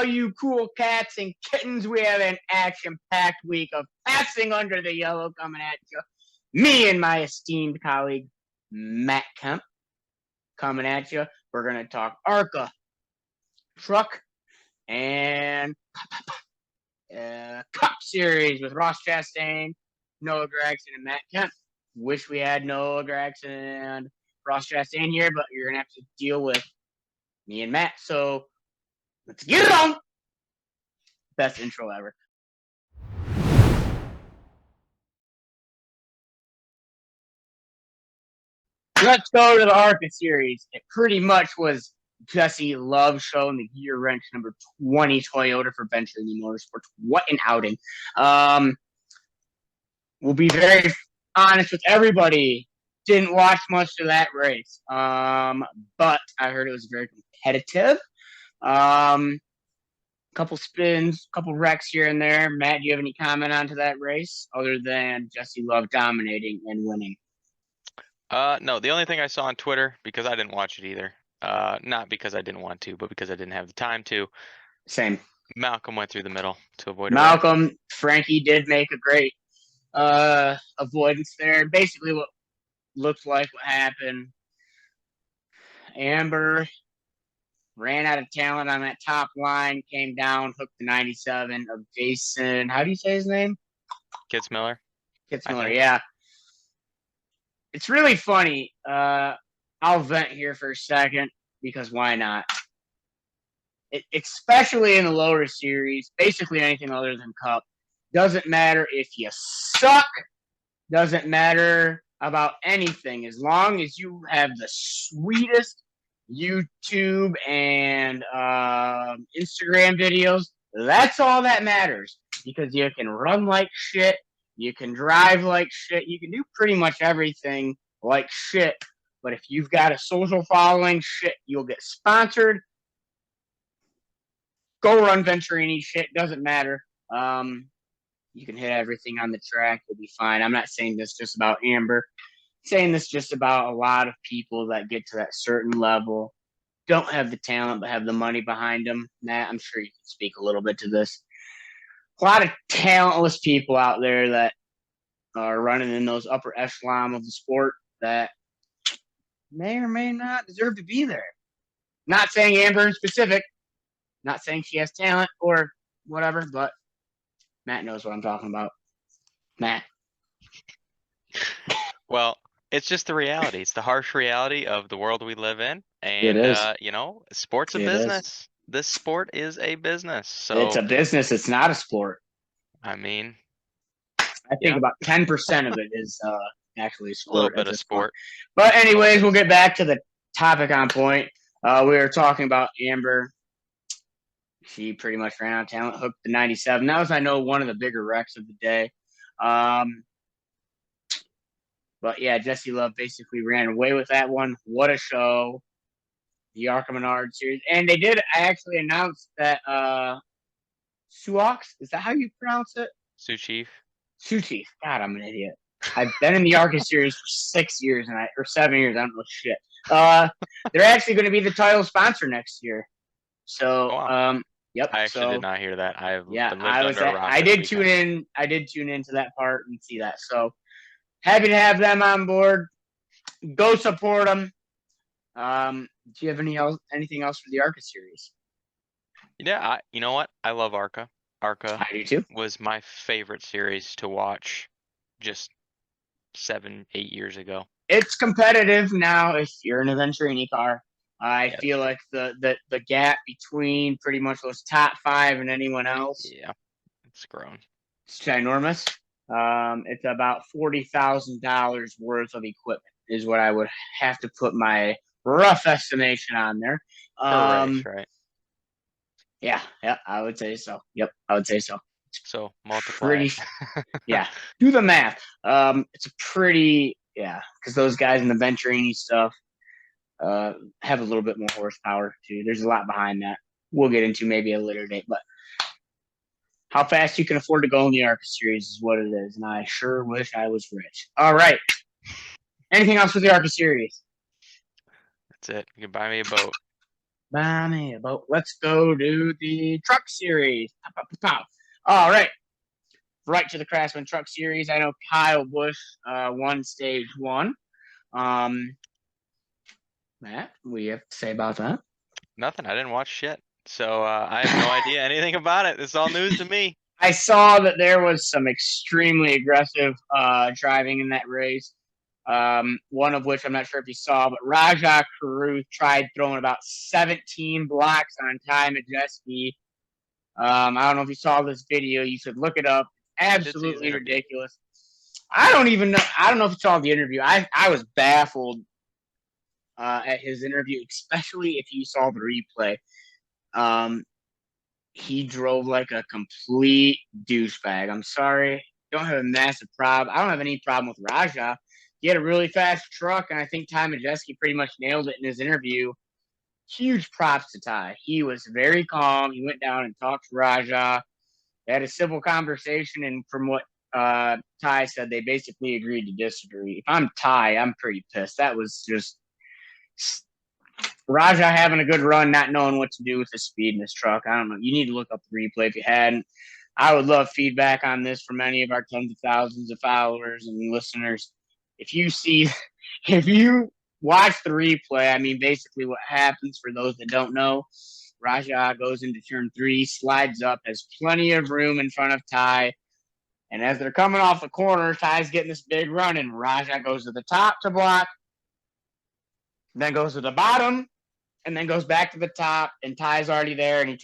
you cool cats and kittens. We have an action-packed week of Passing Under the Yellow coming at you. Me and my esteemed colleague, Matt Kemp, coming at you. We're going to talk ARCA, truck, and Cup Series with Ross Chastain, Noah Gragson, and Matt Kemp. Wish we had Noah Gragson and Ross Chastain here, but you're going to have to deal with me and Matt. So let's get it on. Best intro ever. Let's go to the ARCA Series. It pretty much was Jesse Love show in the gear wrench number 20 Toyota for Venturini Motorsports. What an outing. We'll be very honest with everybody. Didn't watch much of that race. But I heard it was very competitive. Couple spins, couple wrecks here and there. Matt, do you have any comment onto that race other than Jesse Love dominating and winning? No, the only thing I saw on Twitter, because I didn't watch it either, not because I didn't want to, but because I didn't have the time to. Same. Malcolm went through the middle to avoid a Malcolm, Frankie did make a great avoidance there. Basically what looked like what happened. Amber ran out of talent on that top line, came down, hooked the 97 of Jason. How do you say his name? Kitzmiller. Kitzmiller, yeah. It's really funny. I'll vent here for a second because why not? Especially in the lower series, basically anything other than Cup. Doesn't matter if you suck. Doesn't matter about anything. As long as you have the sweetest YouTube and Instagram videos, that's all that matters. Because you can run like shit. You can drive like shit. You can do pretty much everything like shit. But if you've got a social following, shit, you'll get sponsored. Go run Venturini. Shit doesn't matter. You can hit everything on the track. You'll be fine. I'm not saying this just about Amber. I'm saying this just about a lot of people that get to that certain level, don't have the talent, but have the money behind them. Matt, I'm sure you can speak a little bit to this. A lot of talentless people out there that are running in those upper echelon of the sport that may or may not deserve to be there. Not saying Amber in specific, not saying she has talent or whatever, but Matt knows what I'm talking about. Matt. Well, it's just the reality. It's the harsh reality of the world we live in. And, It is. Sport's a business. This sport is a business. So it's a business. It's not a sport. I mean, I think about 10% of it is actually a sport. A little bit of sport. But anyways, we'll get back to the topic on point. We were talking about Amber. She pretty much ran out of talent, hooked the 97. That was, I know, one of the bigger wrecks of the day. But yeah, Jesse Love basically ran away with that one. What a show. The ARCA Menard Series. And they did actually announce that Suox, is that how you pronounce it? Sioux Chief. God, I'm an idiot. I've been in the ARCA Series for 6 years or 7 years. I don't know shit. They're actually going to be the title sponsor next year. So, yep. I actually did not hear that. I did tune in. I did tune into that part and see that. So happy to have them on board. Go support them. Do you have anything else for the ARCA Series? Yeah, you know what? I love ARCA. ARCA I do too. Was my favorite series to watch just 7-8 years ago. It's competitive now if you're in a Venturini car. I feel like the gap between pretty much those top 5 and anyone else. Yeah, it's grown. It's ginormous. It's about $40,000 worth of equipment is what I would have to put my rough estimation on there. Right. Yeah, I would say so. Yep, I would say so. So multiply. Yeah, do the math. It's a pretty, because those guys in the Venturini stuff have a little bit more horsepower too. There's a lot behind that. We'll get into maybe a later date, but how fast you can afford to go in the ARCA Series is what it is, and I sure wish I was rich. All right. Anything else with the ARCA Series? That's it. You can buy me a boat. Buy me a boat. Let's go to the truck series. Pow, pow, pow, pow. All right. Right to the Craftsman Truck Series. I know Kyle Busch won stage one. Um, Matt, what do you have to say about that? Nothing. I didn't watch shit. So I have no idea anything about it. This is all news to me. I saw that there was some extremely aggressive driving in that race. One of which I'm not sure if you saw, but Rajah Caruth tried throwing about 17 blocks on Ty Majeski. I don't know if you saw this video. You should look it up. I did see his Absolutely interview. ridiculous. I don't even know. I don't know if you saw the interview. I was baffled at his interview, especially if you saw the replay. Um, he drove like a complete douchebag. I'm sorry. Don't have a massive problem. I don't have any problem with Rajah. He had a really fast truck, and I think Ty Majeski pretty much nailed it in his interview. Huge props to Ty. He was very calm. He went down and talked to Rajah. They had a civil conversation, and from what Ty said, they basically agreed to disagree. If I'm Ty, I'm pretty pissed. That was just Rajah having a good run, not knowing what to do with the speed in his truck. I don't know. You need to look up the replay if you hadn't. I would love feedback on this from any of our tens of thousands of followers and listeners. If you see, if you watch the replay, I mean, basically what happens for those that don't know, Rajah goes into turn three, slides up, has plenty of room in front of Ty. And as they're coming off the corner, Ty's getting this big run, and Rajah goes to the top to block, then goes to the bottom, and then goes back to the top, and Ty's already there, and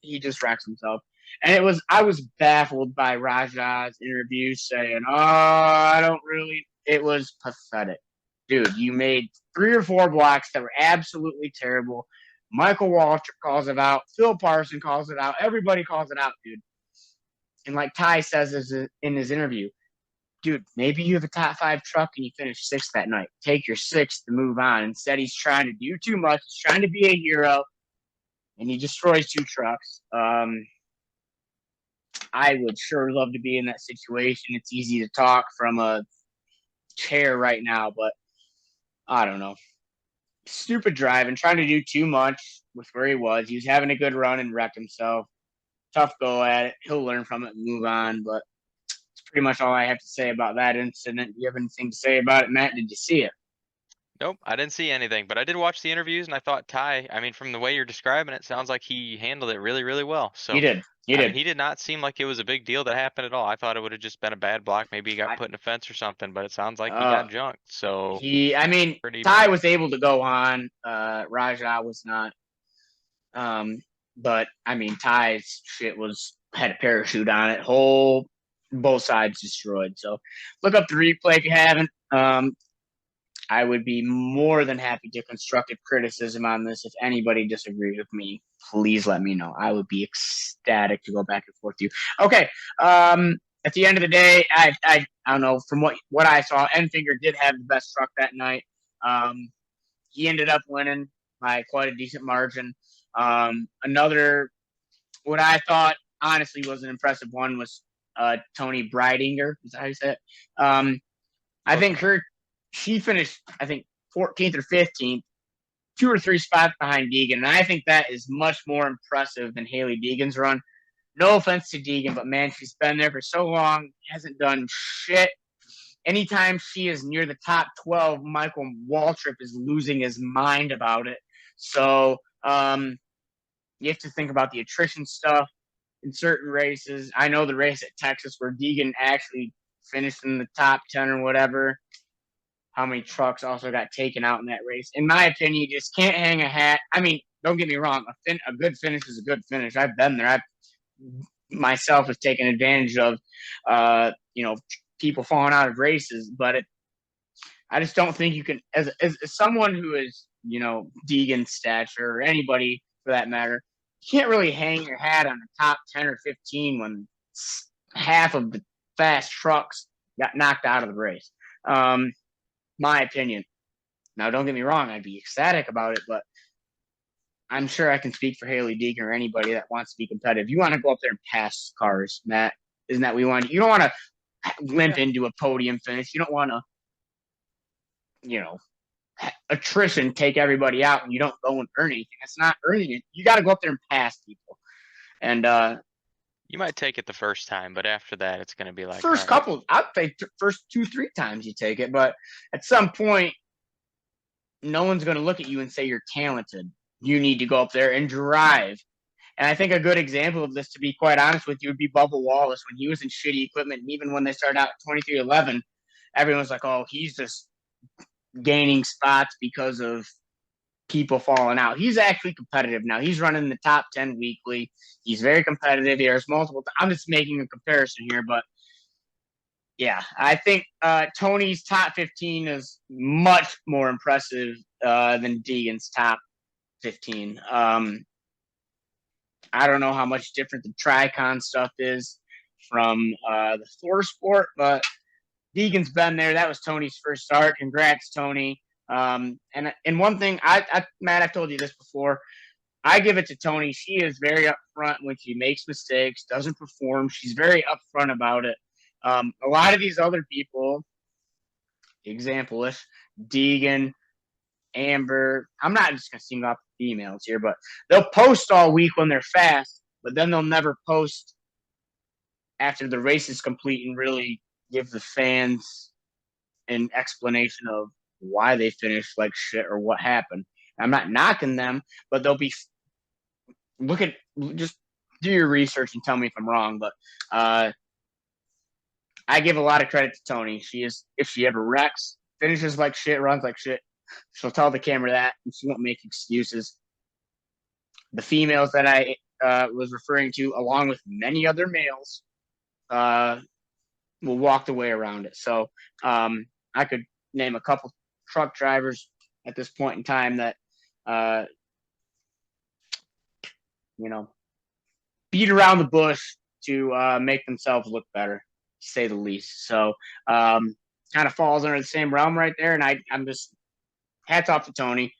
he just wrecks himself. And I was baffled by Rajah's interview saying, "Oh, I don't really." It was pathetic, dude. You made 3 or 4 blocks that were absolutely terrible. Michael Waltrip calls it out. Phil Parson calls it out. Everybody calls it out, dude. And like Ty says in his interview, dude, maybe you have a top 5 truck and you finish 6th that night. Take your 6th to move on. Instead, he's trying to do too much. He's trying to be a hero, and he destroys 2 trucks. I would sure love to be in that situation. It's easy to talk from a chair right now, but I don't know. Stupid driving, trying to do too much with where he was. He was having a good run and wrecked himself. Tough go at it. He'll learn from it and move on, but it's pretty much all I have to say about that incident. Do you have anything to say about it, Matt? Did you see it? Nope, I didn't see anything, but I did watch the interviews, and I thought Ty, I mean, from the way you're describing it, sounds like he handled it really, really well. He So, did. He I mean, did. he did not seem like it was a big deal that happened at all. I thought it would have just been a bad block. Maybe he got I, put in a fence or something, but it sounds like he uh, got junked. So, I mean, pretty, Ty was able to go on. Rajah was not. But I mean, Ty's shit had a parachute on it. Both sides destroyed. So look up the replay if you haven't. I would be more than happy to constructive criticism on this. If anybody disagrees with me, please let me know. I would be ecstatic to go back and forth with you. Okay. At the end of the day, I don't know, from what I saw, Enfinger did have the best truck that night. He ended up winning by quite a decent margin. Another, what I thought honestly was an impressive one was Tony Breidinger. Is that how you say it? I think she finished, I think, 14th or 15th, 2 or 3 spots behind Deegan. And I think that is much more impressive than Haley Deegan's run. No offense to Deegan, but man, she's been there for so long, hasn't done shit. Anytime she is near the top 12, Michael Waltrip is losing his mind about it. So you have to think about the attrition stuff in certain races. I know the race at Texas where Deegan actually finished in the top 10 or whatever. How many trucks also got taken out in that race? In my opinion, you just can't hang a hat. I mean, don't get me wrong. A good finish is a good finish. I've been there. I've myself has taken advantage of, people falling out of races. But I just don't think you can, as someone who is, Deegan's stature or anybody for that matter, you can't really hang your hat on the top 10 or 15 when half of the fast trucks got knocked out of the race. My opinion. Now, don't get me wrong, I'd be ecstatic about it, but I'm sure I can speak for Haley Deegan or anybody that wants to be competitive. You want to go up there and pass cars, Matt. Isn't that what we want? You don't want to limp into a podium finish. You don't want to, attrition take everybody out and you don't go and earn anything. It's not earning it. You got to go up there and pass people. And You might take it the first time, but after that, it's going to be like first all right. couple, I'd say first 2-3 times you take it, but at some point, no one's going to look at you and say you're talented. You need to go up there and drive. And I think a good example of this, to be quite honest with you, would be Bubba Wallace when he was in shitty equipment. And even when they started out 23-11, everyone's like, oh, he's just gaining spots because of people falling out. He's actually competitive now. He's running the top 10 weekly. He's very competitive. There's multiple. I'm just making a comparison here, but yeah, I think Tony's top 15 is much more impressive than Deegan's top 15. I don't know how much different the Tricon stuff is from the Thor Sport, but Deegan's been there. That was Tony's first start. Congrats, Tony. And one thing, Matt, I've told you this before. I give it to Tony. She is very upfront when she makes mistakes, doesn't perform. She's very upfront about it. A lot of these other people, example, if Deegan, Amber, I'm not just going to single out the females here, but they'll post all week when they're fast, but then they'll never post after the race is complete and really give the fans an explanation of why they finished like shit or what happened. I'm not knocking them, but they'll be just do your research and tell me if I'm wrong. But I give a lot of credit to Tony. If she ever wrecks, finishes like shit, runs like shit, she'll tell the camera that, and she won't make excuses. The females that I was referring to, along with many other males, will walk the way around it. So I could name a couple truck drivers at this point in time that, beat around the bush to make themselves look better, to say the least. So kind of falls under the same realm right there. And I'm just hats off to Tony.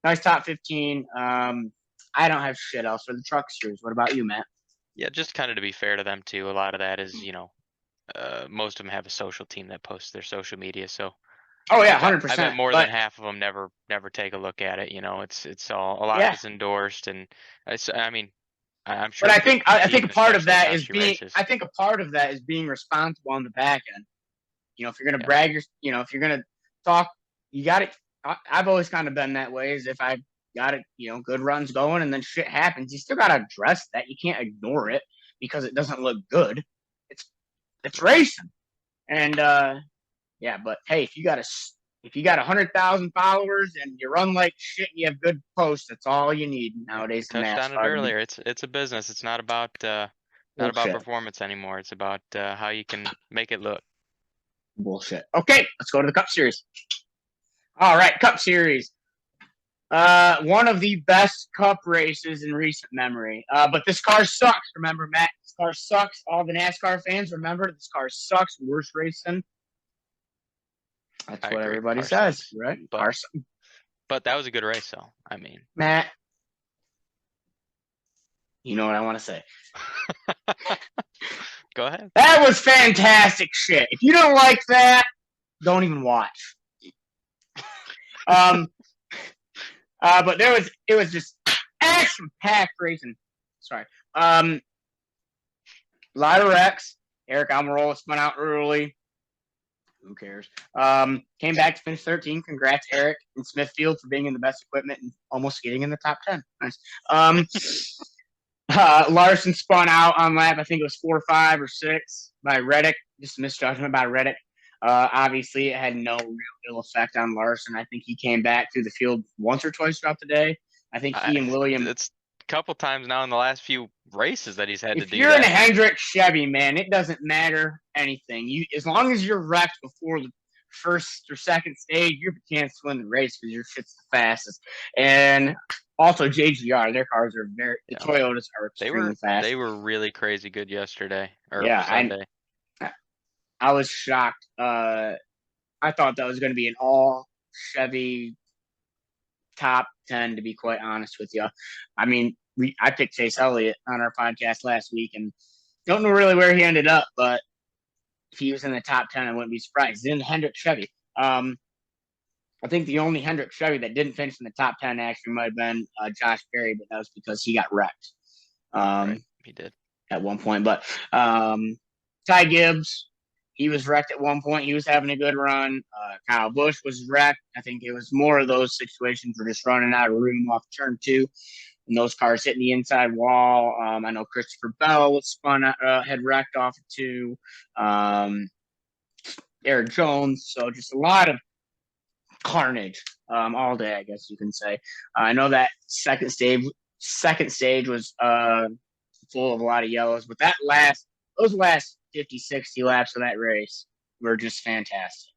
Nice top 15. I don't have shit else for the truck series. What about you, Matt? Yeah, just kind of to be fair to them too. A lot of that is, most of them have a social team that posts their social media. So Oh yeah, I 100%. bet more than half of them never take a look at it. It's all a lot Yeah. is endorsed, and I'm sure. But I think a part of that is being responsible on the back end. If you're gonna brag if you're gonna talk, you got it. I've always kind of been that way. Is if I got it, good runs going, and then shit happens, you still gotta address that. You can't ignore it because it doesn't look good. It's racing, and yeah. But hey, if you got 100,000 followers and you run like shit and you have good posts, that's all you need nowadays. Touched on it earlier. It's a business. It's not about performance anymore. It's about how you can make it look. Bullshit. Okay, let's go to the Cup Series. All right, Cup Series. One of the best Cup races in recent memory. But this car sucks. Remember, Matt? This car sucks. All the NASCAR fans, remember, this car sucks. Worst racing. That's what everybody says, right? But that was a good race, though. Matt, you know what I want to say. Go ahead. That was fantastic shit. If you don't like that, don't even watch. But it was just action-packed racing. Sorry. A lot of wrecks. Eric Almirola spun out early. Who cares? Came back to finish 13. Congrats, Eric and Smithfield, for being in the best equipment and almost getting in the top 10. Nice. Larson spun out on lap, I think it was 4, 5, or 6 by Reddick. Just a misjudgment by Reddick. Obviously, it had no real ill effect on Larson. I think he came back through the field once or twice throughout the day. I think he and William. It's a couple times now in the last few races that he's had to do that. If you're in a Hendrick Chevy, man, it doesn't matter anything. As long as you're wrecked before the first or second stage, you have a chance to win the race because your shit's the fastest. And also JGR, their cars are the Toyotas are extremely fast. They were really crazy good yesterday or Sunday. I was shocked. I thought that was going to be an all Chevy top 10, to be quite honest with you. I picked Chase Elliott on our podcast last week and don't know really where he ended up, but if he was in the top 10, I wouldn't be surprised. He's in Hendrick Chevy. I think the only Hendrick Chevy that didn't finish in the top 10 actually might have been Josh Berry, but that was because he got wrecked Right, he did. at one point. But Ty Gibbs, he was wrecked at one point. He was having a good run. Kyle Busch was wrecked. I think it was more of those situations where just running out of room off turn 2. And those cars hitting the inside wall. I know Christopher Bell was had wrecked off of 2. Eric Jones. So just a lot of carnage all day, I guess you can say. I know that second stage was full of a lot of yellows, but those last 50, 60 laps of that race were just fantastic.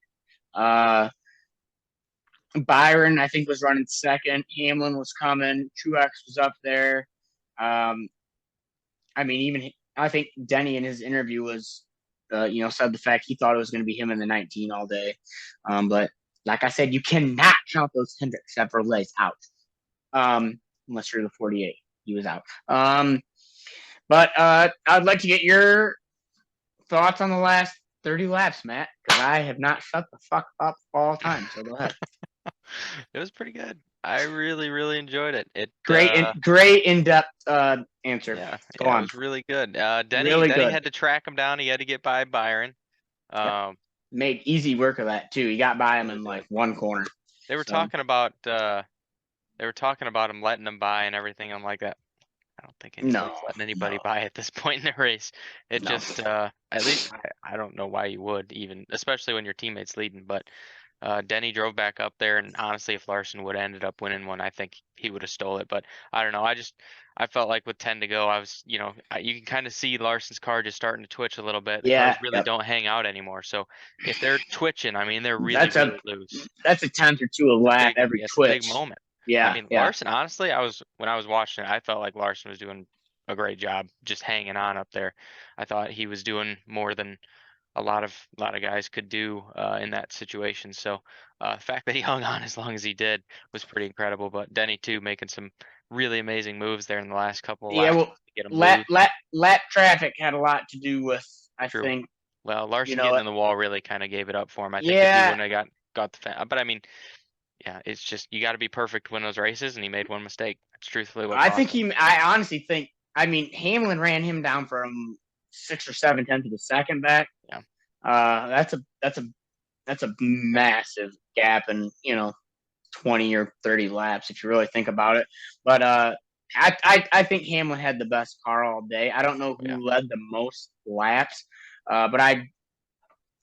Byron, I think, was running second. Hamlin was coming. Truex was up there. I think Denny in his interview was, said the fact he thought it was going to be him in the 19 all day. But like I said, you cannot count those Hendrick Chevrolets out, unless you're the 48. He was out. But I'd like to get your thoughts on the last 30 laps, Matt, because I have not shut the fuck up all time. So go ahead. It was pretty good. I really, really enjoyed it. Great in-depth answer. Yeah, Go on. It was really good. Denny Really good. had to track him down. He had to get by Byron. Made easy work of that too. He got by him in like one corner. They were talking about him letting him by and everything. I'm like, that. I don't think anybody's letting anybody by at this point in the race. It just, at least I don't know why you would, even, especially when your teammate's leading. But Denny drove back up there, and honestly, if Larson would have ended up winning one, I think he would have stole it. But I don't know. I felt like with 10 to go, I was, you can kind of see Larson's car just starting to twitch a little bit. The cars really don't hang out anymore. So if they're twitching, I mean, they're really loose. That's a 10th or 2 a lap every twitch. Big moment. Yeah. I mean, Larson, honestly, when I was watching it, I felt like Larson was doing a great job just hanging on up there. I thought he was doing more than a lot of guys could do in that situation. So the fact that he hung on as long as he did was pretty incredible. But Denny too, making some really amazing moves there in the last couple of laps. Well, lap traffic had a lot to do with, I think. Well, Larson getting in the wall really kind of gave it up for him. I think if he wouldn't have got the fan, but I mean, yeah, it's just you got to be perfect to win those races, and he made one mistake. That's truthfully what I honestly think. I mean, Hamlin ran him down from 6 or 7 tenths of a second back. Yeah, that's a massive gap in 20 or 30 laps if you really think about it. But I think Hamlin had the best car all day. I don't know who led the most laps, but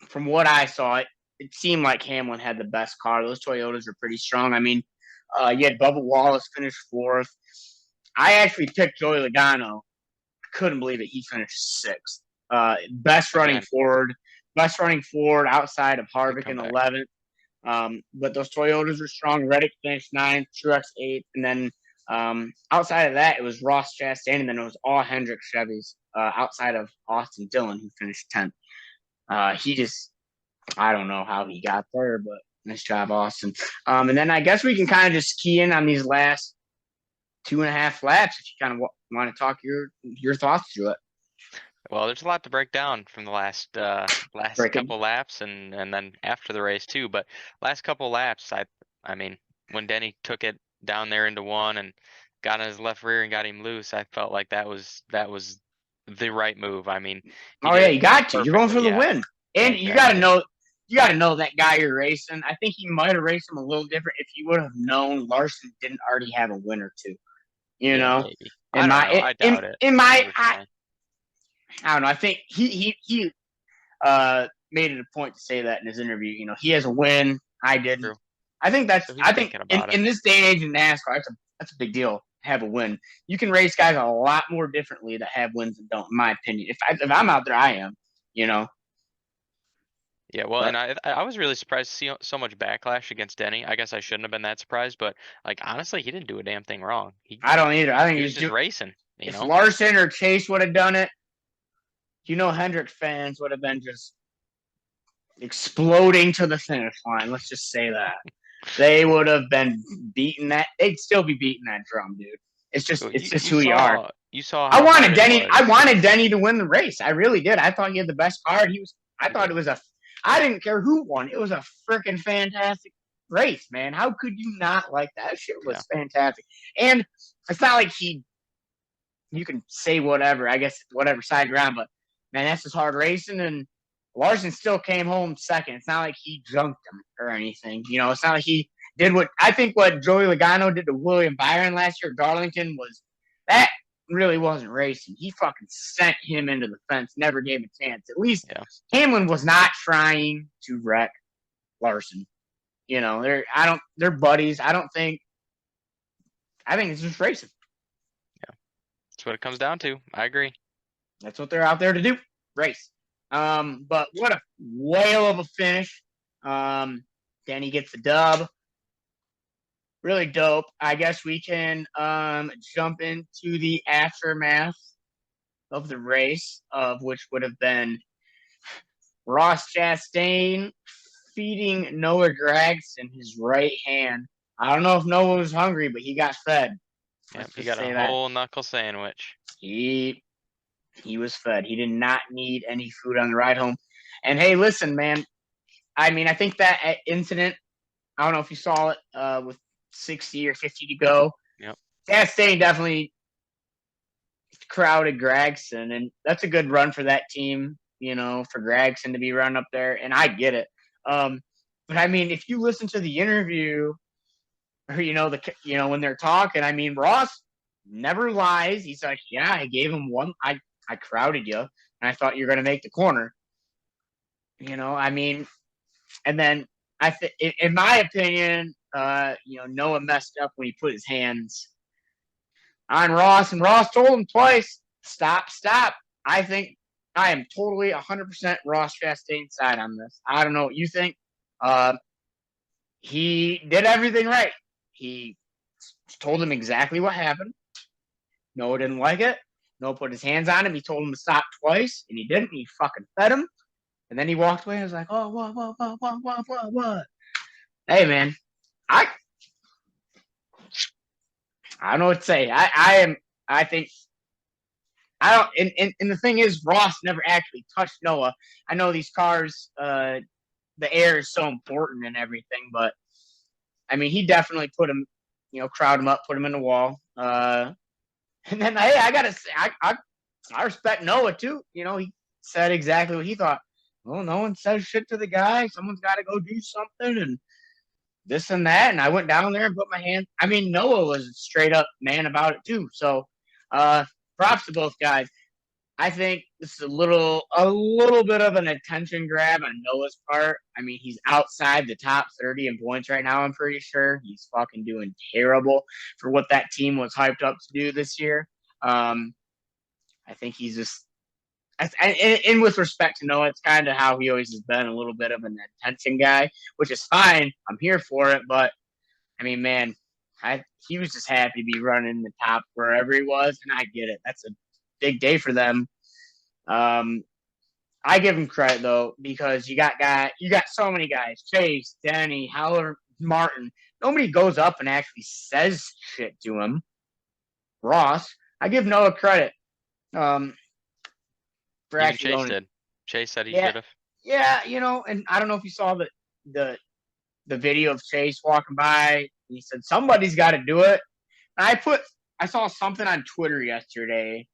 from what I saw, it seemed like Hamlin had the best car. Those Toyotas are pretty strong. I mean, you had Bubba Wallace finish 4th. I actually picked Joey Logano. I couldn't believe it. He finished 6th. Best running Ford outside of Harvick in 11th. But those Toyotas were strong. Reddick finished 9th, Truex 8th, and then outside of that, it was Ross Chastain, and then it was all Hendrick Chevys outside of Austin Dillon, who finished 10th. I don't know how he got there, but nice job, Austin. And then I guess we can kind of just key in on these last 2.5 laps if you kind of want to talk your thoughts through it. Well, there's a lot to break down from the last couple laps and then after the race too. But last couple laps, I mean, when Denny took it down there into one and got on his left rear and got him loose, I felt like that was the right move. I mean, you got to. You're going for the win, and you got to know. You got to know that guy you're racing. I think he might have raced him a little different if you would have known Larson didn't already have a win or two. Maybe. I doubt it. I don't know. I think he made it a point to say that in his interview. He has a win. I didn't. True. I think in this day and age in NASCAR, that's a big deal. Have a win. You can race guys a lot more differently that have wins and don't. In my opinion, if I'm out there, I am. Yeah, well, and I was really surprised to see so much backlash against Denny. I guess I shouldn't have been that surprised, but honestly, he didn't do a damn thing wrong. I don't either. I think he was just racing. If Larson or Chase would have done it, Hendrick fans would have been just exploding to the finish line. Let's just say that they would have been beating that. They'd still be beating that drum, dude. It's just who you are. You saw. I wanted Denny to win the race. I really did. I thought he had the best car. I thought it was I didn't care who won. It was a freaking fantastic. race, man. How could you not like that? That shit was fantastic. And it's not like you can say whatever, I guess, whatever side you're on, but man, that's just hard racing. And Larson still came home second. It's not like he junked him or anything. You know, it's not like he did what Joey Logano did to William Byron last year at Darlington was that really wasn't racing. He fucking sent him into the fence, never gave him a chance. At least Hamlin was not trying to wreck Larson. You know, they're buddies. I think it's just racing. Yeah. That's what it comes down to. I agree. That's what they're out there to do. Race. But what a whale of a finish. Danny gets the dub. Really dope. I guess we can jump into the aftermath of the race, of which would have been Ross Chastain feeding Noah Gragson his right hand. I don't know if Noah was hungry, but he got fed. Yep, he got a whole knuckle sandwich. He was fed. He did not need any food on the ride home. And hey, listen, man. I mean, I think that incident, I don't know if you saw it with 60 or 50 to go. Yep. Chastain definitely crowded Gragson, and that's a good run for that team, you know, for Gragson to be running up there, and I get it. But I mean, if you listen to the interview, or when they're talking, I mean, Ross never lies. He's like, yeah, I gave him one. I crowded you, and I thought you were going to make the corner. You know, I mean, and then in my opinion, Noah messed up when he put his hands on Ross, and Ross told him twice, stop. I think I am totally 100% Ross Chastain's side on this. I don't know what you think. He did everything right. He told him exactly what happened. Noah didn't like it. Noah put his hands on him. He told him to stop twice, and he didn't. He fucking fed him. And then he walked away and was like, oh, what? Hey, man, I don't know what to say. And the thing is, Ross never actually touched Noah. I know these cars, the air is so important and everything, but I mean, he definitely put him, crowd him up, put him in the wall. And then, hey, I gotta say, I respect Noah too. You know, he said exactly what he thought. Well, no one says shit to the guy. Someone's got to go do something and this and that. And I went down there and put my hand. I mean, Noah was a straight up man about it too. So, props to both guys. I think this is a little bit of an attention grab on Noah's part. I mean, he's outside the top 30 in points right now, I'm pretty sure. He's fucking doing terrible for what that team was hyped up to do this year. I think he's just, and with respect to Noah, it's kind of how he always has been, a little bit of an attention guy, which is fine. I'm here for it. But, I mean, man, he was just happy to be running the top wherever he was, and I get it. That's a big day for them. I give him credit though, because you got so many guys, Chase, Denny, Howler, Martin. Nobody goes up and actually says shit to him. Ross, I give Noah credit. Even Chase did. Chase said he should have. Yeah, and I don't know if you saw the video of Chase walking by. He said somebody's got to do it. And I saw something on Twitter yesterday,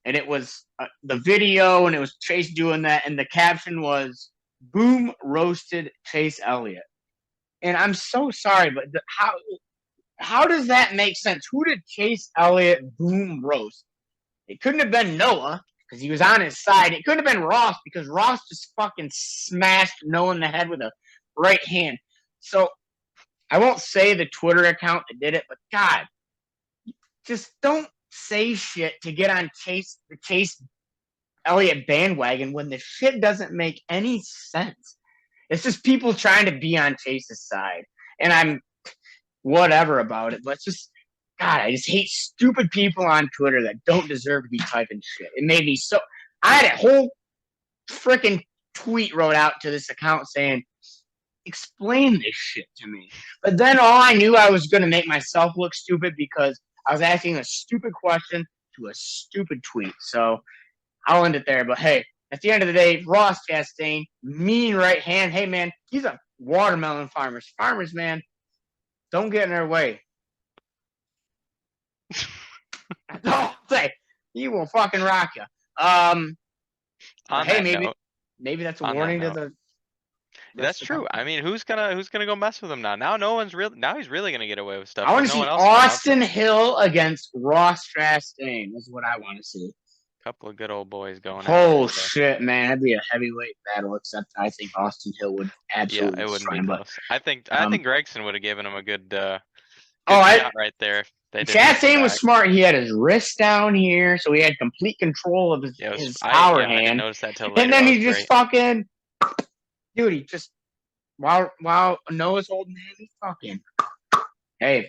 and it was the video, and it was Chase doing that, and the caption was "Boom roasted Chase Elliott." And I'm so sorry, but how does that make sense? Who did Chase Elliott boom roast? It couldn't have been Noah, because he was on his side. It could have been Ross, because Ross just fucking smashed Noah in the head with a right hand. So I won't say the Twitter account that did it, but God, just don't say shit to get on the Chase Elliott bandwagon when the shit doesn't make any sense. It's just people trying to be on Chase's side. And I'm whatever about it. But it's just, God, I just hate stupid people on Twitter that don't deserve to be typing shit. It made me so. I had a whole freaking tweet wrote out to this account saying, explain this shit to me. But then all I knew, I was going to make myself look stupid because I was asking a stupid question to a stupid tweet. So I'll end it there. But hey, at the end of the day, Ross Chastain, mean right hand. Hey, man, he's a watermelon farmers. Farmers, man, don't get in their way. Don't say he will fucking rock you. Hey, maybe that's a warning to the. That's true. I mean, who's gonna go mess with him now? Now he's really gonna get away with stuff. I want to no one see else is allowed to. Austin Hill against Ross Chastain. Is what I want to see. Couple of good old boys going. Oh shit, man! That'd be a heavyweight battle. Except I think Austin Hill would absolutely. Yeah, it wouldn't destroy be him, close. I think Gregson would have given him a good shot right there. If they didn't Chastain was smart. He had his wrist down here, so he had complete control of his power hand. I didn't notice that till later. And then he just fucking, dude, he just while Noah's holding him, he fucking, hey.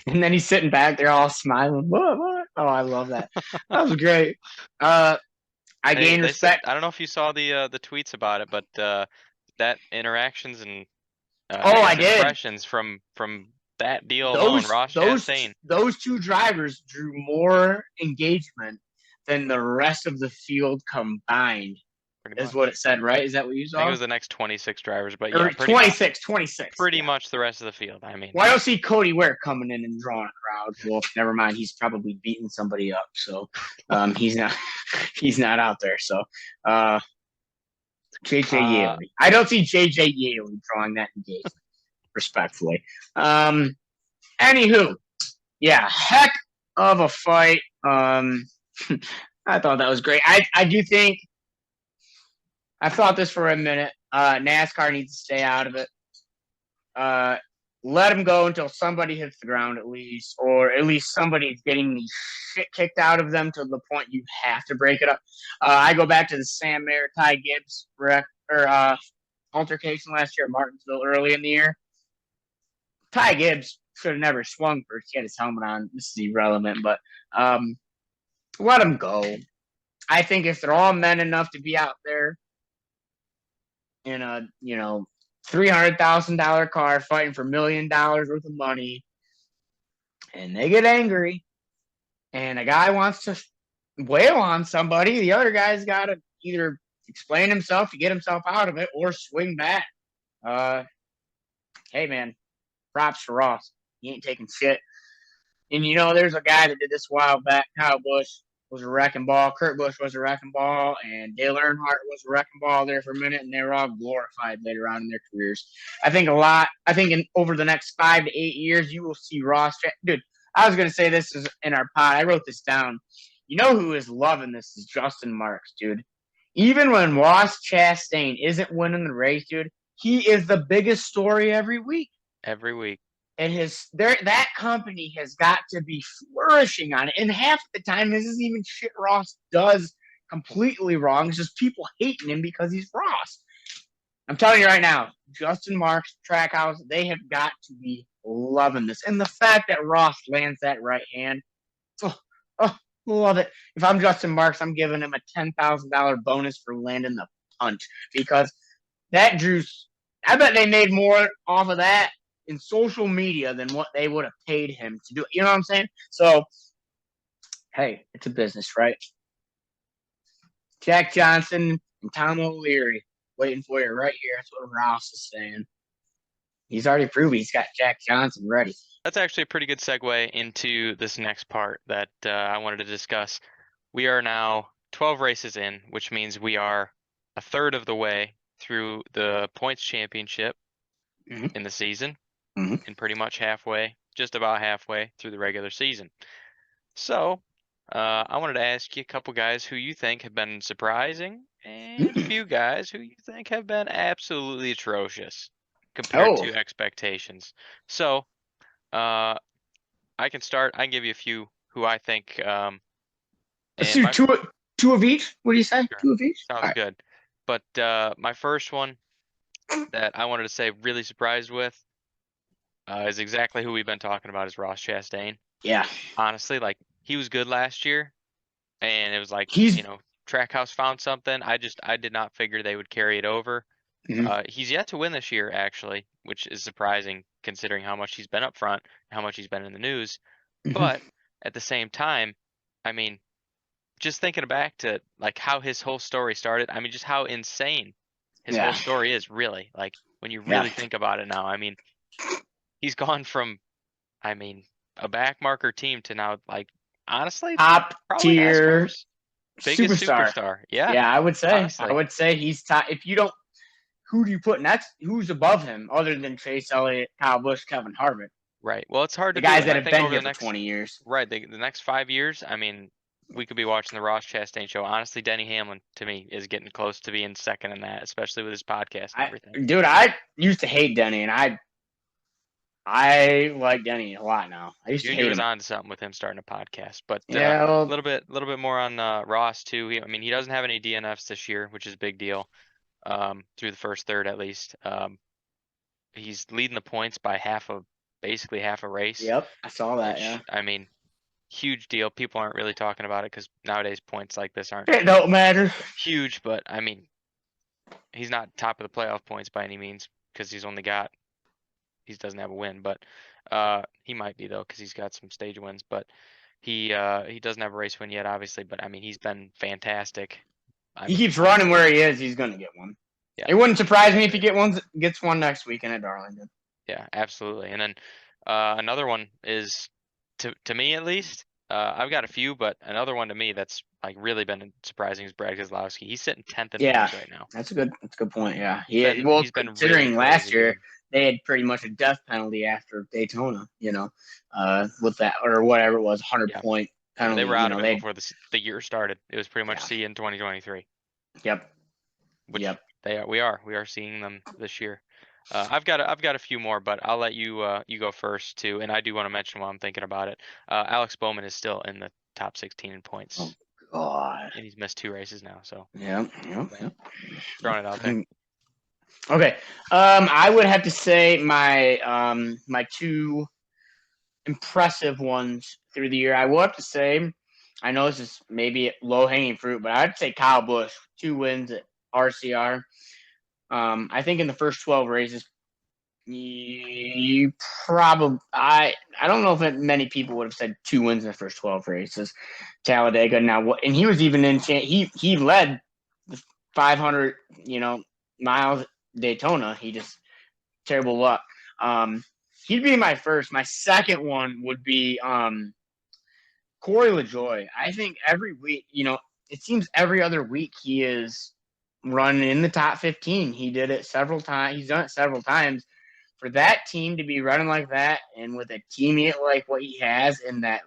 And then he's sitting back there all smiling. What? Oh, I love that. That was great. I gained respect. I don't know if you saw the tweets about it, but that interactions and I did. impressions from that deal alone, Ross Chastain. Those two drivers drew more engagement than the rest of the field combined. Is what it said, right? Is that what you saw? I think it was the next 26 drivers, but yeah, 26. Pretty much the rest of the field. I mean, well, I don't see Cody Ware coming in and drawing a crowd. Well, never mind. He's probably beating somebody up, so he's not out there. So JJ Yeley. I don't see JJ Yeley drawing that engagement. Respectfully. Anywho, yeah, heck of a fight. I thought that was great. I do think. I've thought this for a minute. NASCAR needs to stay out of it. Let them go until somebody hits the ground at least, or at least somebody's getting the shit kicked out of them to the point you have to break it up. I go back to the Sam Mayer, Ty Gibbs altercation last year at Martinsville early in the year. Ty Gibbs should have never swung first. He had his helmet on. This is irrelevant, but let him go. I think if they're all men enough to be out there in a $300,000 car fighting for $1 million worth of money, and they get angry, and a guy wants to wail on somebody, the other guy's got to either explain himself to get himself out of it or swing back. Hey, man, props for Ross. He ain't taking shit. And, there's a guy that did this a while back. Kyle Busch was a wrecking ball. Kurt Busch was a wrecking ball. And Dale Earnhardt was a wrecking ball there for a minute. And they were all glorified later on in their careers. I think over the next 5 to 8 years, you will see Ross. Dude, I was going to say this is in our pod. I wrote this down. You know who is loving this is Justin Marks, dude. Even when Ross Chastain isn't winning the race, dude, he is the biggest story every week. Every week. And that company has got to be flourishing on it. And half the time, this isn't even shit Ross does completely wrong. It's just people hating him because he's Ross. I'm telling you right now, Justin Marks, Trackhouse, they have got to be loving this. And the fact that Ross lands that right hand, love it. If I'm Justin Marks, I'm giving him a $10,000 bonus for landing the punch because that drews. I bet they made more off of that in social media than what they would have paid him to do. You know what I'm saying? So, hey, it's a business, right? Jack Johnson and Tom O'Leary waiting for you right here. That's what Ross is saying. He's already proved he's got Jack Johnson ready. That's actually a pretty good segue into this next part that I wanted to discuss. We are now 12 races in, which means we are a third of the way through the points championship in the season, and pretty much just about halfway through the regular season. So I wanted to ask you a couple guys who you think have been surprising and a few guys who you think have been absolutely atrocious compared to expectations. So I can start. I can give you a few who I think. Let's do two of each. What do you say? Sure. 2 of each? Sounds good. But my first one that I wanted to say really surprised with is exactly who we've been talking about is Ross Chastain. Yeah. Honestly, he was good last year, and it was Trackhouse found something. I did not figure they would carry it over. He's yet to win this year, actually, which is surprising considering how much he's been up front, how much he's been in the news. But at the same time, I mean, just thinking back to how his whole story started, I mean, just how insane his whole story is, really. when you really think about it now. I mean, he's gone from, I mean, a back marker team to now, like, honestly, top probably tier NASCAR's biggest superstar. Yeah, Yeah, I would say. honestly. I would say he's top. If you don't, who do you put next? Who's above him other than Chase Elliott, Kyle Busch, Kevin Harvick? Right. Well, it's hard The to do, guys and that I have think been over here the for next 20 years. right the next 5 years, I mean, we could be watching the Ross Chastain show. Honestly, Denny Hamlin to me is getting close to being second in that, especially with his podcast and everything. Dude, I used to hate Denny, and I like Denny a lot now. I used to Junior hate was him. on to something with him starting a podcast, but Yeah, well, a little bit more on Ross too. I mean, he doesn't have any DNFs this year, which is a big deal. Through the first third at least. He's leading the points by basically half a race. yep, I saw that. Which, Yeah, I mean, huge deal. People aren't really talking about it because nowadays points like this aren't it don't matter. huge, but I mean, he's not top of the playoff points by any means because he doesn't have a win, but he might be though because he's got some stage wins, but he doesn't have a race win yet, obviously. But I mean, he's been fantastic. He keeps running where he is. He's going to get one. Yeah, it wouldn't surprise me if he gets one next weekend at Darlington. Yeah, absolutely. And then another one is to me at least. I've got a few, but another one to me that's like really been surprising is Brad Keselowski. He's sitting 10th in points right now. That's a good point. Yeah, He's been considering really last crazy, year dude. they had pretty much a death penalty after Daytona. With that or whatever it was, 100-point penalty. They were out of it before the year started. It was pretty much see in 2023. Yep. Which we are seeing them this year. I've got a few more, but I'll let you go first too. And I do want to mention while I'm thinking about it, Alex Bowman is still in the top 16 in points. Oh God! And he's missed 2 races now, so yeah. Throwing it out there. Okay, I would have to say my my 2 impressive ones through the year. I will have to say, I know this is maybe low hanging fruit, but I'd say Kyle Busch, 2 wins at RCR. I think in the first 12 races, you probably I don't know if many people would have said 2 wins in the first 12 races. Talladega now, and he was even in. He led the 500 miles Daytona. He just terrible luck. He'd be my first. My second one would be Corey LaJoie. I think every week, it seems every other week he is running in the top 15. He did it several times. He's done it several times. For that team to be running like that and with a teammate like what he has and that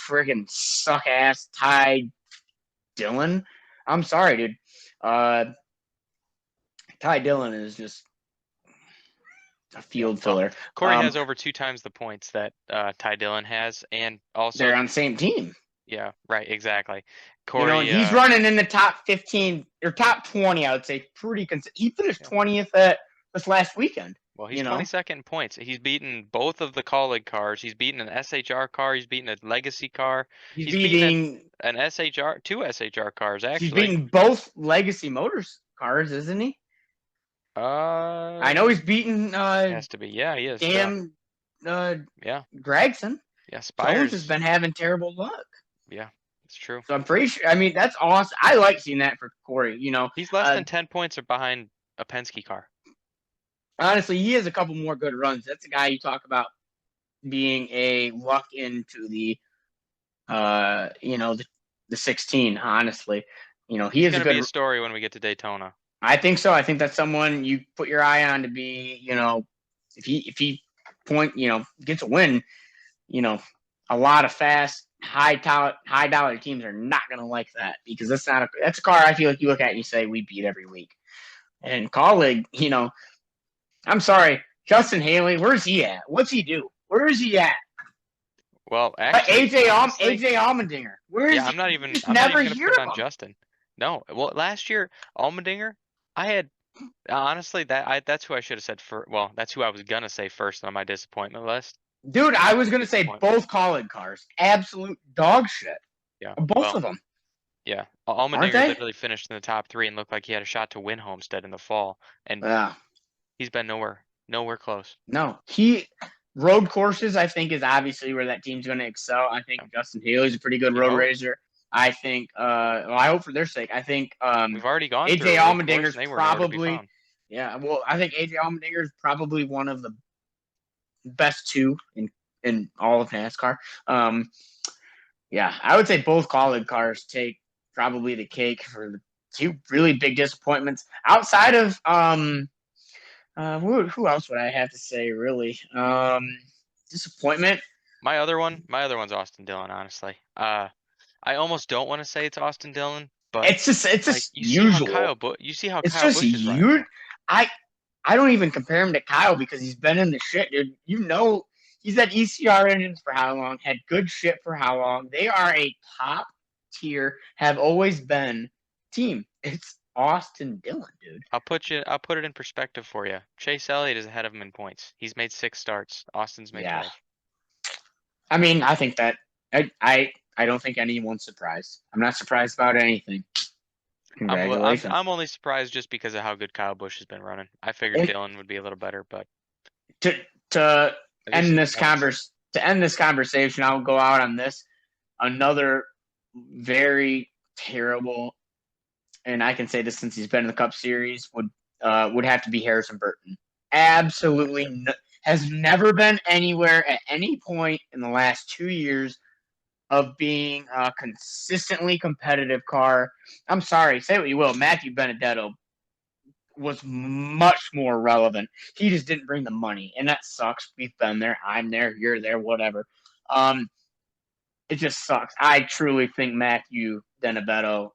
friggin' suck-ass Ty Dillon, I'm sorry, dude. Ty Dillon is just a field filler. Corey has over 2 times the points that Ty Dillon has, and also they're on the same team. Yeah, right, exactly. Corey, he's running in the top 15 or top 20, I would say, pretty consistent. He finished 20th at this last weekend. Well, he's 22nd in points. He's beaten both of the Kaulig cars. He's beaten an SHR car. He's beaten a Legacy car. He's beating an SHR, 2 SHR cars actually. He's beating both Legacy Motors cars, isn't he? I know he's beaten. Has to be. Yeah, he is. Damn. Gregson. Yeah, Spires Jones has been having terrible luck. Yeah, it's true. So I'm pretty sure. I mean, that's awesome. I like seeing that for Corey. He's less than 10 points behind a Penske car. Honestly, he has a couple more good runs. That's a guy you talk about being a luck into the 16. Honestly, he is going to be a story when we get to Daytona. I think so. I think that's someone you put your eye on to be. If he gets a win, a lot of fast high dollar teams are not going to like that because that's a car I feel like you look at and you say we beat every week. And Kaulig, I'm sorry, Justin Haley, where's he at? What's he do? Where is he at? Well, actually, AJ Allmendinger. Where is he? I'm not even never going to put it on him. Justin. No. Well, last year, Allmendinger, I had honestly that's who I should have said first. Well, that's who I was gonna say first on my disappointment list. Dude, I was gonna say both Kaulig cars, absolute dog shit. Yeah, both of them. Yeah, Allmendinger literally finished in the top 3 and looked like he had a shot to win Homestead in the fall, and he's been nowhere close. No, road courses I think is obviously where that team's going to excel. I think Justin Haley's a pretty good road racer. I think I hope for their sake. I think we've already gone AJ Allmendinger's Yeah, well, I think AJ Allmendinger is probably one of the best two in all of NASCAR. Yeah, I would say both Kaulig cars take probably the cake for the two really big disappointments outside of who else would I have to say really disappointment. My other one's Austin Dillon. Honestly, I almost don't want to say it's Austin Dillon, but It's like just usual. You see how It's Kyle just Busch is running you. now. I I don't even compare him to Kyle because he's been in the shit, dude. You know, he's had ECR engines for how long, had good shit for how long. They are a top tier, have always been team. It's Austin Dillon, dude. I'll put it in perspective for you. Chase Elliott is ahead of him in points. He's made 6 starts. Austin's made Yeah. 12. I mean, I think that I don't think anyone's surprised. I'm not surprised about anything. Congratulations. I'm only surprised just because of how good Kyle Busch has been running. I figured And Dillon would be a little better, but to at least in points. end this conversation, I'll go out on this. Another very terrible, and I can say this since he's been in the Cup Series, would have to be Harrison Burton. Absolutely has never been anywhere at any point in the last 2 years of being a consistently competitive car. I'm sorry, say what you will. Matthew Benedetto was much more relevant. He just didn't bring the money, and that sucks. We've been there. I'm there. You're there. Whatever. It just sucks. I truly think Matthew Benedetto,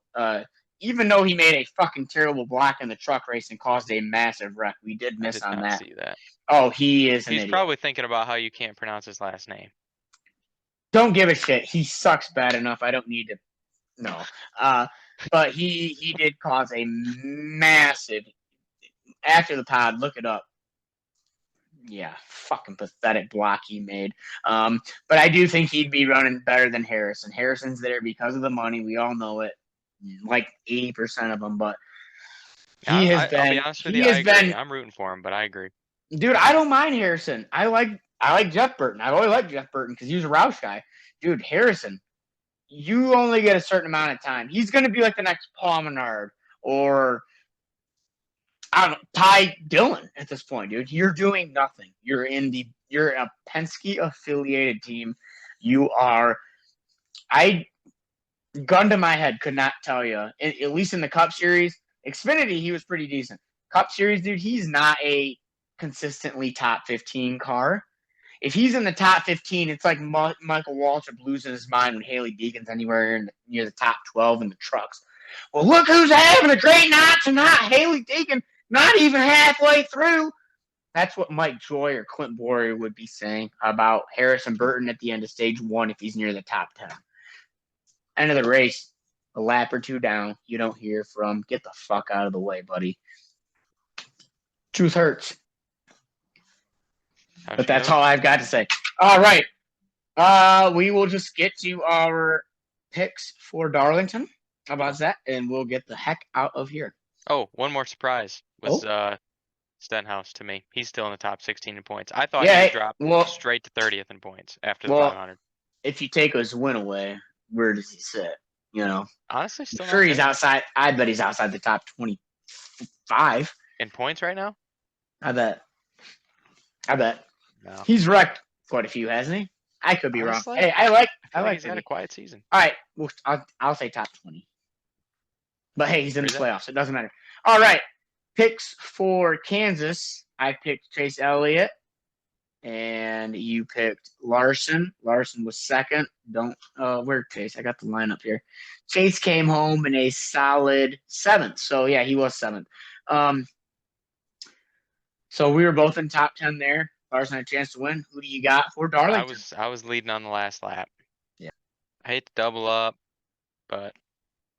even though he made a fucking terrible block in the truck race and caused a massive wreck, we did I miss did on not that. see that. Oh, he is an He's idiot. probably thinking about how you can't pronounce his last name. Don't give a shit. He sucks bad enough. I don't need to. No. But he did cause a massive. After the pod, look it up. Yeah, fucking pathetic block he made. But I do think he'd be running better than Harrison. Harrison's there because of the money. We all know it. Like 80% of them, but I'll be honest with you. I agree. I'm rooting for him, but I agree. Dude, I don't mind Harrison. I like Jeff Burton. I've always liked Jeff Burton because he was a Roush guy. Dude, Harrison, you only get a certain amount of time. He's going to be like the next Paul Menard or I don't know, Ty Dillon at this point, dude. You're doing nothing. You're a Penske affiliated team. You are. Gun to my head, could not tell you. At least in the Cup Series, Xfinity, he was pretty decent. Cup Series, dude, he's not a consistently top 15 car. If he's in the top 15, it's like Michael Waltrip losing his mind when Haley Deegan's anywhere near the top 12 in the trucks. Well, look who's having a great night tonight. Haley Deegan, not even halfway through. That's what Mike Joy or Clint Boyer would be saying about Harrison Burton at the end of stage 1 if he's near the top 10. End of the race, a lap or two down, you don't hear from. Get the fuck out of the way, buddy. Truth hurts. But that's all I've got to say. All right. We will just get to our picks for Darlington. How about that? And we'll get the heck out of here. Oh, one more surprise was Stenhouse to me. He's still in the top 16 in points. I thought he would drop straight to 30th in points after the 500. If you take his win away, where does he sit? You know, honestly, still I'm sure he's outside. I bet he's outside the top 25 in points right now. I bet. No. He's wrecked quite a few, hasn't he? I could be wrong. Hey, I like he's had a quiet season. All right, well, I'll say top 20. But hey, he's in the playoffs. It doesn't matter. All right, picks for Kansas. I picked Chase Elliott, and you picked Larson. Larson was second. Where Chase? I got the lineup here. Chase came home in a solid 7th. So yeah, he was 7th. So we were both in top 10 there. Larson had a chance to win. Who do you got for Darlington? I was leading on the last lap. Yeah. I hate to double up, but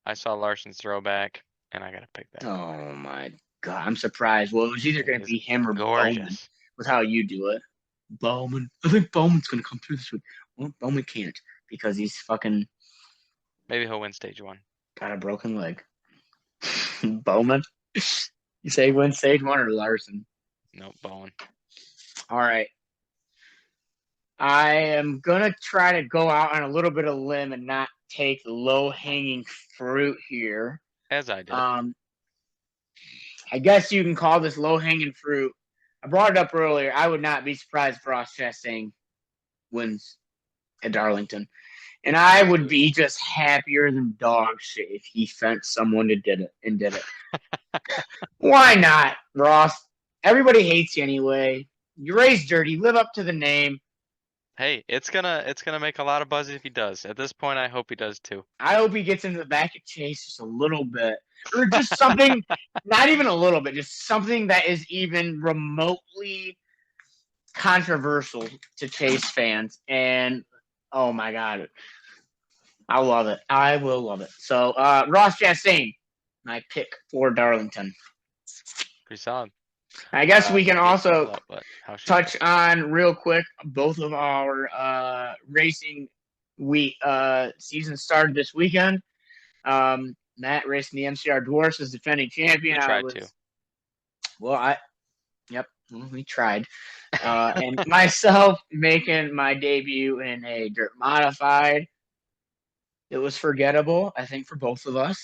I saw Larson's throwback, and I got to pick that. Oh, my God. I'm surprised. Well, it was either going to be him or Bowman with how you do it. Bowman. I think Bowman's going to come through this week. Well, Bowman can't because he's fucking... Maybe he'll win stage 1. Got a broken leg. Bowman? You say win stage 1 or Larson? Nope, Bowman. All right. I am going to try to go out on a little bit of limb and not take low-hanging fruit here. As I did. I guess you can call this low-hanging fruit. I brought it up earlier. I would not be surprised if Ross Chastain wins at Darlington. And I would be just happier than dog shit if he sent someone that did it. Why not, Ross? Everybody hates you anyway. You race dirty. Live up to the name. Hey, it's gonna make a lot of buzz if he does. At this point, I hope he does too. I hope he gets into the back of Chase just a little bit. Or just something, not even a little bit, just something that is even remotely controversial to Chase fans. And oh my God, I love it. I will love it. So, Ross Chastain, my pick for Darlington. Pretty solid. I guess we can also touch on real quick both of our racing week season started this weekend. Matt racing the MCR Dwarfs as defending champion. We tried to. Well, we tried. And myself making my debut in a dirt modified. It was forgettable, I think, for both of us.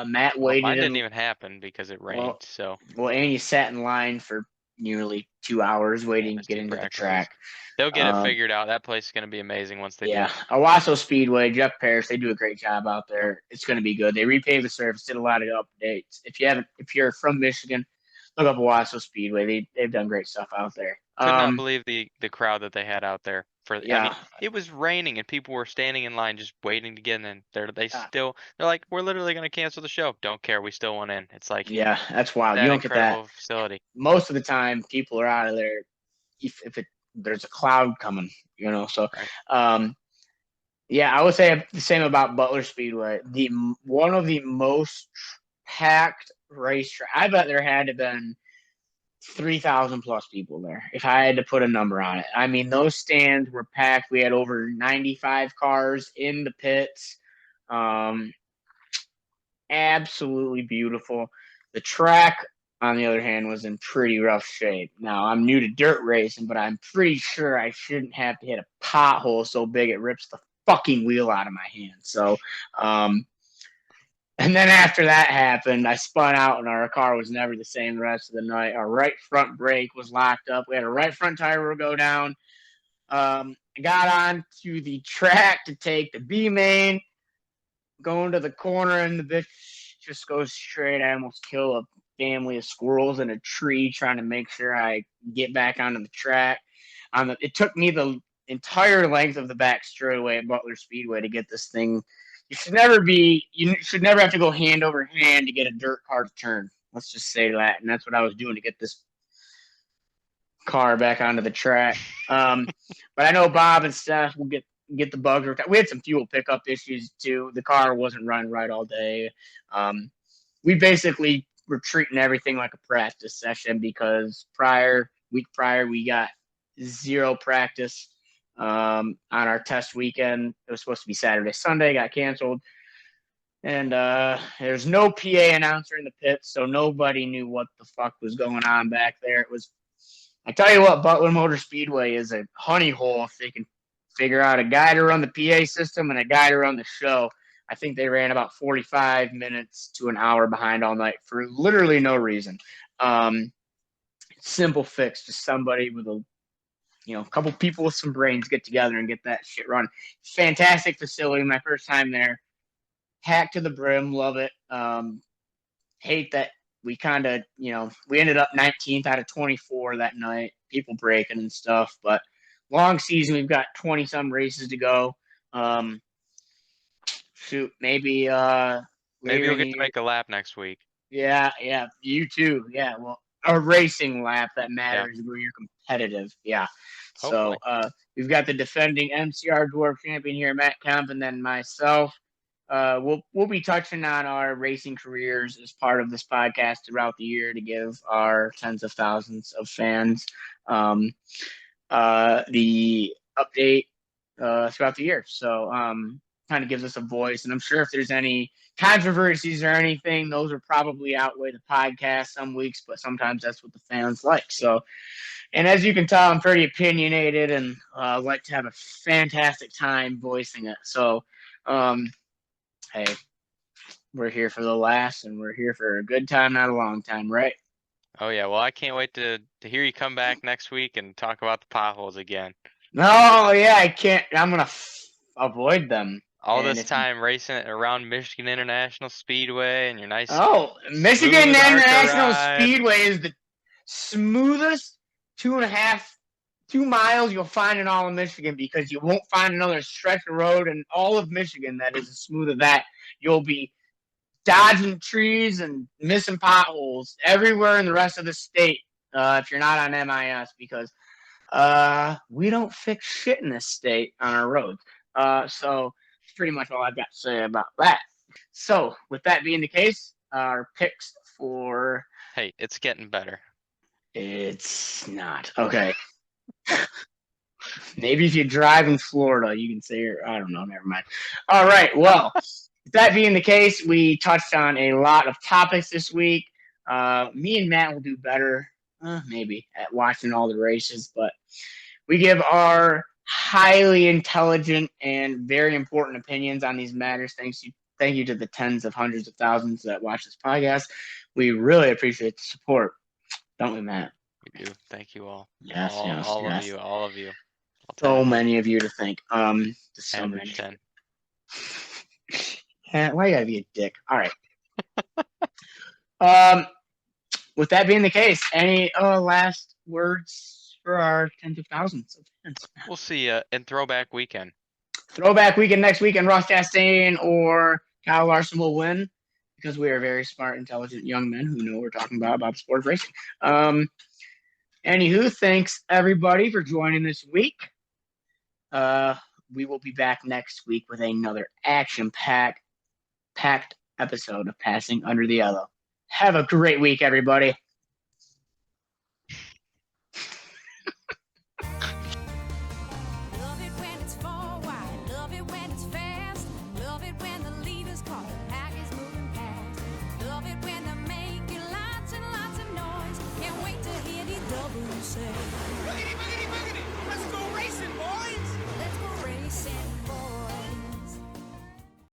Matt waited. Mine didn't even happen because it rained. And you sat in line for nearly 2 hours waiting to get into the track. They'll get it figured out. That place is going to be amazing once they do. Yeah, Owasso Speedway, Jeff Parrish, they do a great job out there. It's going to be good. They repaved the surface, did a lot of updates. If you're from Michigan, look up Owasso Speedway. They've done great stuff out there. Could not believe the crowd that they had out there. I mean, it was raining and people were standing in line just waiting to get in. They're like, we're literally going to cancel the show. Don't care. We still want in. It's like, yeah, that's wild. You don't get that facility. Most of the time. People are out of there if there's a cloud coming, So, right. Yeah, I would say the same about Butler Speedway. One of the most packed racetrack. I bet there had to have been 3,000 plus people there if I had to put a number on it. I mean, those stands were packed. We had over 95 cars in the pits. Absolutely beautiful. The track, on the other hand, was in pretty rough shape. Now, I'm new to dirt racing, but I'm pretty sure I shouldn't have to hit a pothole so big it rips the fucking wheel out of my hand. So, and then after that happened, I spun out and our car was never the same the rest of the night. Our right front brake was locked up. We had a right front tire go down. I got on to the track to take the B main, going to the corner, and the bitch just goes straight. I almost kill a family of squirrels in a tree trying to make sure I get back onto the track. It took me the entire length of the back straightaway at Butler Speedway to get this thing. You should never have to go hand over hand to get a dirt car to turn. Let's just say that. And that's what I was doing to get this car back onto the track. But I know Bob and Steph will get the bugs worked out. We had some fuel pickup issues too. The car wasn't running right all day. We basically were treating everything like a practice session because week prior we got zero practice. On our test weekend, it was supposed to be Saturday, Sunday, got canceled. And there's no PA announcer in the pits, so nobody knew what the fuck was going on back there. I tell you what, Butler Motor Speedway is a honey hole if they can figure out a guy to run the PA system and a guy to run the show. I think they ran about 45 minutes to an hour behind all night for literally no reason. Simple fix, just somebody with a couple people with some brains get together and get that shit run. Fantastic facility. My first time there. Hacked to the brim. Love it. Hate that we kind of, we ended up 19th out of 24 that night. People breaking and stuff. But long season. We've got 20-some races to go. Maybe you'll get to make a lap next week. Yeah. You too. Yeah, well, a racing lap that matters where you're competitive. Yeah. Hopefully. So we've got the defending MCR Dwarf champion here, Matt Kemp, and then myself. We'll be touching on our racing careers as part of this podcast throughout the year to give our tens of thousands of fans the update throughout the year. So kind of gives us a voice, and I'm sure if there's any controversies or anything, those will probably outweigh the podcast some weeks, but sometimes that's what the fans like. So, and as you can tell, I'm pretty opinionated and like to have a fantastic time voicing it. So, hey, we're here for the last, and we're here for a good time, not a long time, right? Oh yeah, well I can't wait to hear you come back next week and talk about the potholes again. Oh yeah, I can't. I'm gonna avoid them. All And this if you, time racing around Michigan International Speedway and your nice Michigan smooth ARCA International ride. Speedway is the smoothest 2.5 2 miles you'll find in all of Michigan, because you won't find another stretch of road in all of Michigan that is as smooth as that. You'll be dodging trees and missing potholes everywhere in the rest of the state, if you're not on MIS, because we don't fix shit in this state on our roads. So that's pretty much all I've got to say about that. So with that being the case, our picks for Hey, it's getting better. it's not okay. Maybe if you drive in Florida, you can say, I don't know, never mind. All right, well, that being the case, we touched on a lot of topics this week. Me and Matt will do better, maybe, at watching all the races, but we give our highly intelligent and very important opinions on these matters. Thank you to the tens of hundreds of thousands that watch this podcast. We really appreciate the support, don't we, Matt? We do. Thank you all. Yes, All of you. All of you. All 10 So of you. many of you to thank. So Average many. 10. Why you gotta be a dick? All right. With that being the case, any last words for our tens of thousands of fans? We'll see you in Throwback Weekend. Throwback weekend next week, and Ross Chastain or Kyle Larson will win, because we are very smart, intelligent young men who know what we're talking about the sport of racing. Anywho, thanks everybody for joining this week. We will be back next week with another action-packed episode of Passing Under the Yellow. Have a great week, everybody.